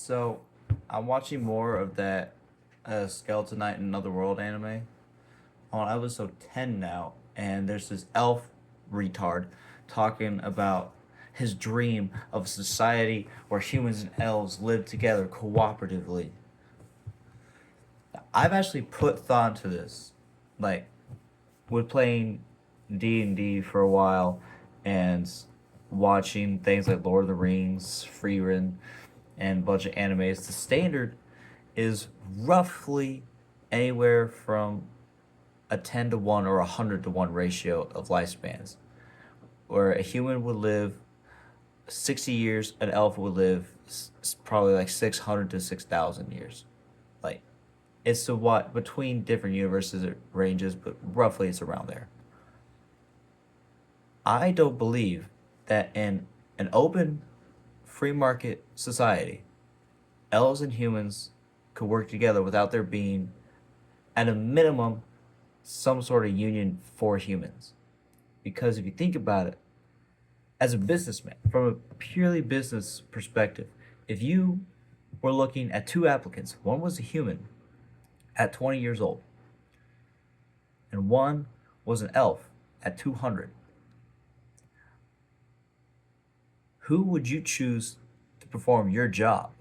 So, I'm watching more of that Skeleton Knight in Another World anime. On episode 10 now, and there's this elf retard talking about his dream of a society where humans and elves live together cooperatively. I've actually put thought into this. Like, with playing D&D for a while and watching things like Lord of the Rings, Freerun, and a bunch of animes, the standard is roughly anywhere from a 10 to 1 or a 100 to 1 ratio of lifespans, where a human would live 60 years, an elf would live probably like 600 to 6,000 years. Like, it's the what between different universes it ranges, but roughly it's around there. I don't believe that in an open free market society, elves and humans could work together without there being, at a minimum, some sort of union for humans. Because if you think about it, as a businessman, from a purely business perspective, if you were looking at two applicants, one was a human at 20 years old, and one was an elf at 200, who would you choose to perform your job,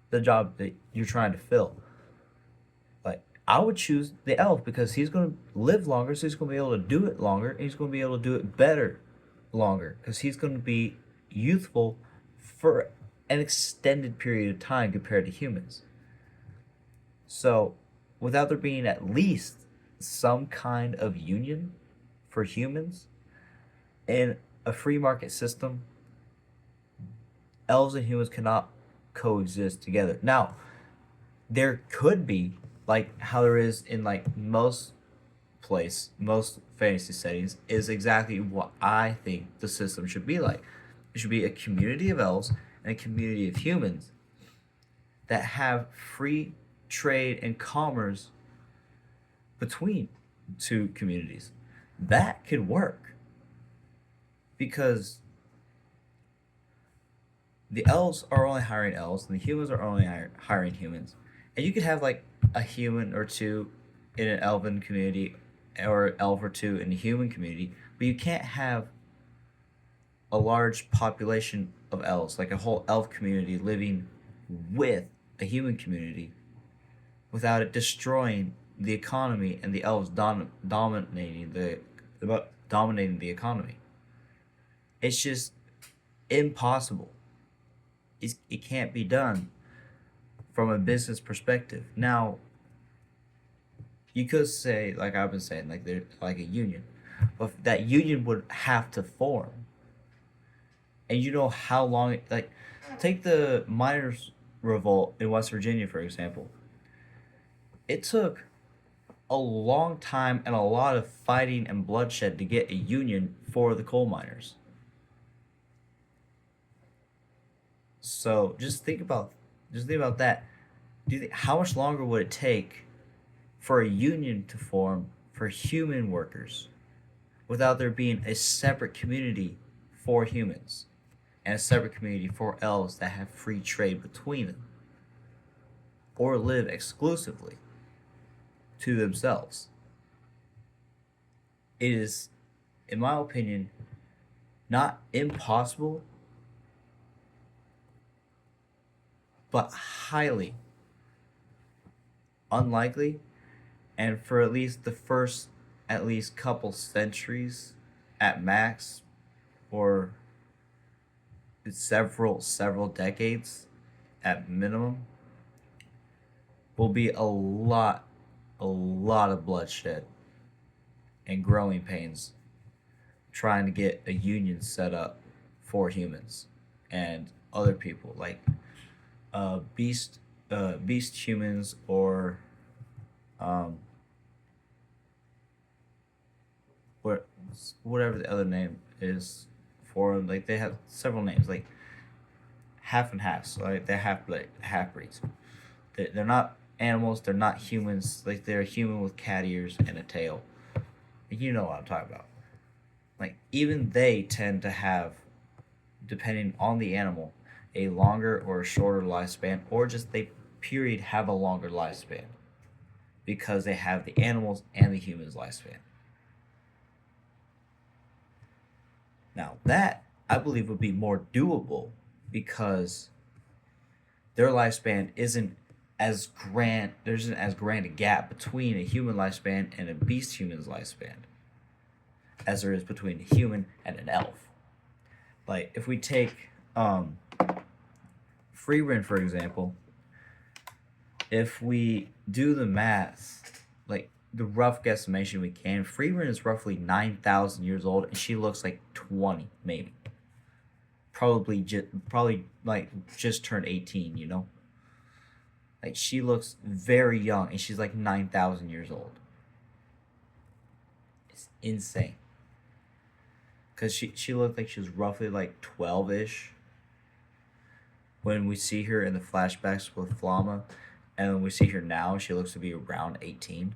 the job that you're trying to fill? Like, I would choose the elf because he's going to live longer, so he's going to be able to do it longer, and he's going to be able to do it better longer because he's going to be youthful for an extended period of time compared to humans. So, without there being at least some kind of union for humans in a free market system, elves and humans cannot coexist together. Now, there could be, like how there is in like most fantasy settings, is exactly what I think the system should be like. It should be a community of elves and a community of humans that have free trade and commerce between two communities. That could work because the elves are only hiring elves and the humans are only hiring humans. And you could have like a human or two in an elven community or an elf or two in a human community, but you can't have a large population of elves, like a whole elf community living with a human community without it destroying the economy and the elves dominating the economy. It's just impossible. It can't be done from a business perspective. Now, you could say, like I've been saying, like they're like a union, but that union would have to form. And you know how long? Like, take the miners' revolt in West Virginia for example. It took a long time and a lot of fighting and bloodshed to get a union for the coal miners. So just think about that. Do you think how much longer would it take for a union to form for human workers without there being a separate community for humans and a separate community for elves that have free trade between them or live exclusively to themselves? It is, in my opinion, not impossible, but highly unlikely, and for at least the first at least couple centuries at max, or several decades at minimum, will be a lot of bloodshed and growing pains trying to get a union set up for humans and other people like beast humans or um what whatever the other name is for them. Like they have several names like half and half, so like they're half breeds. They're not animals, they're not humans, like they're a human with cat ears and a tail. You know what I'm talking about. Like even they tend to have, depending on the animal, a longer or a shorter lifespan, or just they period have a longer lifespan because they have the animals and the humans lifespan. Now that I believe would be more doable because their lifespan isn't as grand. There isn't as grand a gap between a human lifespan and a beast human's lifespan as there is between a human and an elf. Like if we take Freerin for example, if we do the math, like the rough guesstimation we can, Freerin is roughly 9,000 years old, and she looks like 20, maybe. Probably like just turned 18. You know, like she looks very young, and she's like 9,000 years old. It's insane. Cause she looked like she was roughly like 12-ish when we see her in the flashbacks with Flama, and when we see her now, she looks to be around 18.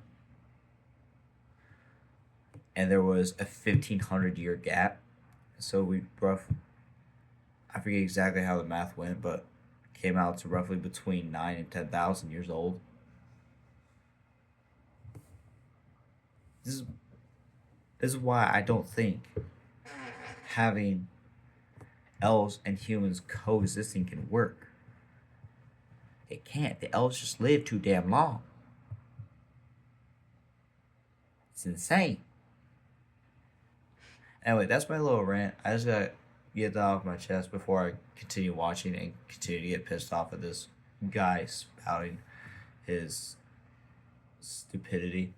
And there was a 1,500-year gap, so I forget exactly how the math went, but came out to roughly between 9 and 10,000 years old. This is this is why I don't think having elves and humans coexisting can work. It can't. The elves just live too damn long. It's insane. Anyway, that's my little rant. I just gotta get that off my chest before I continue watching and continue to get pissed off at this guy spouting his stupidity.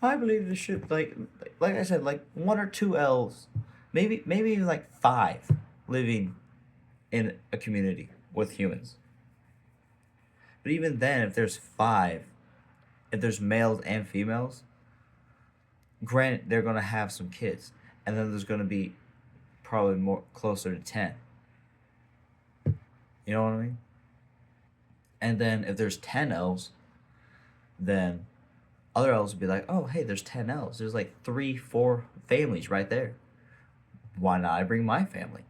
I believe this should like I said, like one or two elves, maybe even like five living in a community with humans. But even then, if there's five, if there's males and females, granted they're gonna have some kids, and then there's gonna be probably more closer to 10. You know what I mean? And then if there's 10 elves, then other elves would be like, oh hey, there's 10 elves. There's like 3, 4 families right there. Why not I bring my family?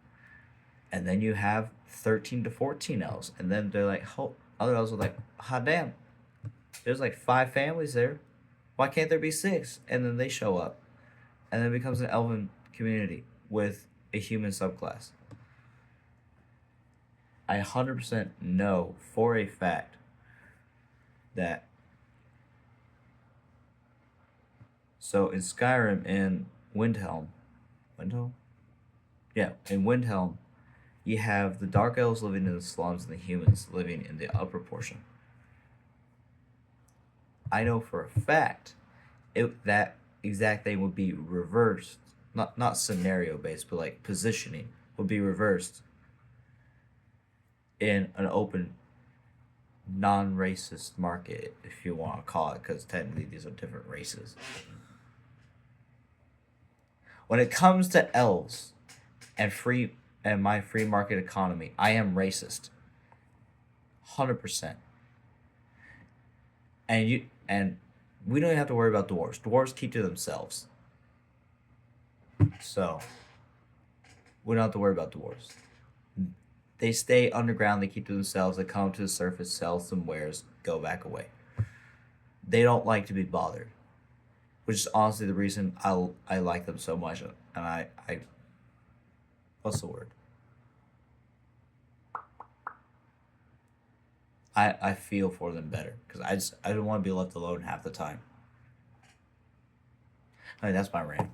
And then you have 13 to 14 elves, and then they're like, oh, other elves are like, hot damn, there's like 5 families there. Why can't there be 6? And then they show up, and then it becomes an elven community with a human subclass. I 100% know for a fact that. So in Skyrim, in Windhelm, yeah, in Windhelm, you have the dark elves living in the slums and the humans living in the upper portion. I know for a fact that exact thing would be reversed. Not scenario based, but like positioning would be reversed in an open, non-racist market, if you want to call it, because technically these are different races. When it comes to elves and my free market economy, I am racist. 100%. And we don't even have to worry about dwarves. Dwarves keep to themselves. So we don't have to worry about dwarves. They stay underground, they keep to themselves, they come to the surface, sell some wares, go back away. They don't like to be bothered. Which is honestly the reason I like them so much. And I what's the word? I feel for them better. Because I don't want to be left alone half the time. I mean, that's my rant.